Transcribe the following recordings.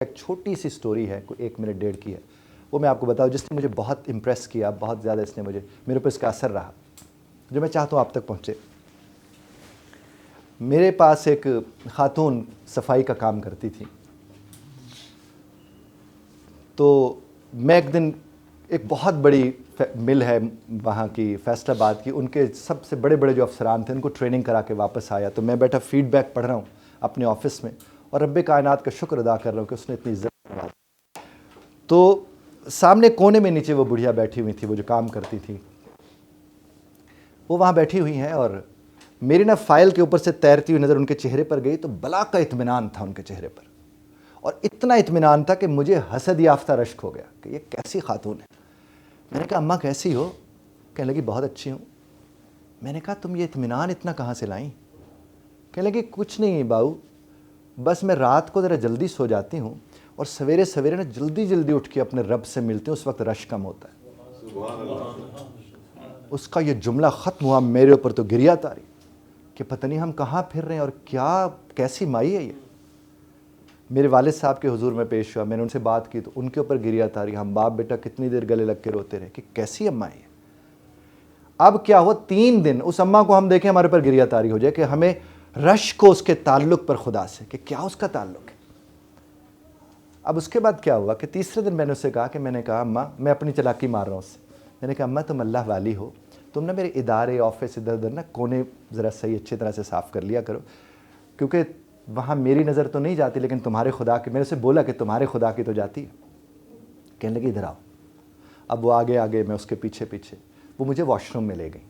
ایک چھوٹی سی سٹوری ہے، کوئی 1 منٹ 1.5 کی ہے، وہ میں آپ کو بتاؤں جس نے مجھے بہت امپریس کیا، بہت زیادہ اس نے میرے اوپر اس کا اثر رہا، جو میں چاہتا ہوں آپ تک پہنچے۔ میرے پاس ایک خاتون صفائی کا کام کرتی تھی، تو میں ایک دن ایک بہت بڑی مل ہے وہاں کی، فیصل آباد کی، ان کے سب سے بڑے بڑے جو افسران تھے ان کو ٹریننگ کرا کے واپس آیا، تو میں بیٹھا فیڈ بیک پڑھ رہا ہوں اپنے آفس میں اور رب کائنات کا شکر ادا کر رہا ہوں کہ اس نے اتنی عزت نوازی۔ تو سامنے کونے میں نیچے وہ بڑھیا بیٹھی ہوئی تھی، وہ جو کام کرتی تھی، وہ وہاں بیٹھی ہوئی ہیں، اور میری نا فائل کے اوپر سے تیرتی ہوئی نظر ان کے چہرے پر گئی، تو بلا کا اطمینان تھا ان کے چہرے پر، اور اتنا اطمینان تھا کہ مجھے حسد یافتہ رشک ہو گیا کہ یہ کیسی خاتون ہے۔ میں نے کہا اماں کیسی ہو؟ کہنے لگی بہت اچھی ہوں۔ میں نے کہا تم یہ اطمینان اتنا کہاں سے لائیں؟ کہنے لگی کچھ نہیں باؤ، بس میں رات کو ذرا جلدی سو جاتی ہوں اور سویرے سویرے نا جلدی جلدی اٹھ کے اپنے رب سے ملتی ہوں، اس وقت رش کم ہوتا ہے۔ اس کا یہ جملہ ختم ہوا، میرے اوپر تو گریہ تاری کہ پتہ نہیں ہم کہاں پھر رہے ہیں اور کیا کیسی مائی ہے یہ۔ میرے والد صاحب کے حضور میں پیش ہوا، میں نے ان سے بات کی تو ان کے اوپر گریہ تاری، ہم باپ بیٹا کتنی دیر گلے لگ کے روتے رہے کہ کیسی اماں ہے۔ اب کیا ہوا 3 دن اس اماں کو ہم دیکھیں ہمارے پر گریہ تاری ہو جائے کہ ہمیں رش کو اس کے تعلق پر خدا سے کہ کیا اس کا تعلق ہے۔ اب اس کے بعد کیا ہوا کہ تیسرے دن میں نے اسے کہا کہ میں نے کہا اماں، میں اپنی چلاکی مار رہا ہوں اس سے، میں نے کہا اماں تم اللہ والی ہو، تم نا میرے ادارے آفس ادھر ادھر نا کونے ذرا صحیح اچھی طرح سے صاف کر لیا کرو، کیونکہ وہاں میری نظر تو نہیں جاتی لیکن تمہارے خدا کی، میں نے اسے بولا کہ تمہارے خدا کی تو جاتی ہے۔ کہنے لگی ادھر آؤ۔ اب وہ آگے آگے، میں اس کے پیچھے پیچھے، وہ مجھے واش روم میں لے گئی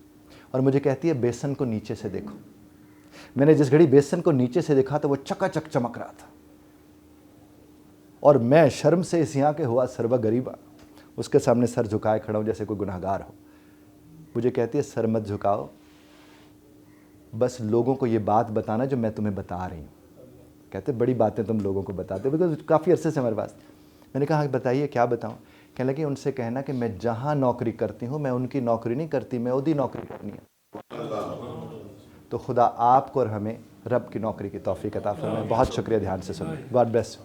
اور مجھے کہتی ہے بیسن کو نیچے سے دیکھو۔ میں نے جس گھڑی بیسن کو نیچے سے دیکھا تو وہ چکا چک چمک رہا تھا، اور میں شرم سے اس یہاں کے ہوا سربا غریبا اس کے سامنے سر جھکائے کھڑا ہوں جیسے کوئی گناہگار ہو۔ مجھے کہتی ہے سر مت جھکاؤ، بس لوگوں کو یہ بات بتانا جو میں تمہیں بتا رہی ہوں۔ کہتے بڑی باتیں تم لوگوں کو بتاتے ہو، بیکاز کافی عرصے سے ہمارے پاس۔ میں نے کہا بتائیے کیا بتاؤں؟ کہنے لگی ان سے کہنا کہ میں جہاں نوکری کرتی ہوں میں ان کی نوکری نہیں کرتی، میں ادھی نوکری کرنی ہے۔ تو خدا آپ کو اور ہمیں رب کی نوکری کی توفیق عطا فرمائے۔ بہت شکریہ دھیان سے سننے۔ God bless.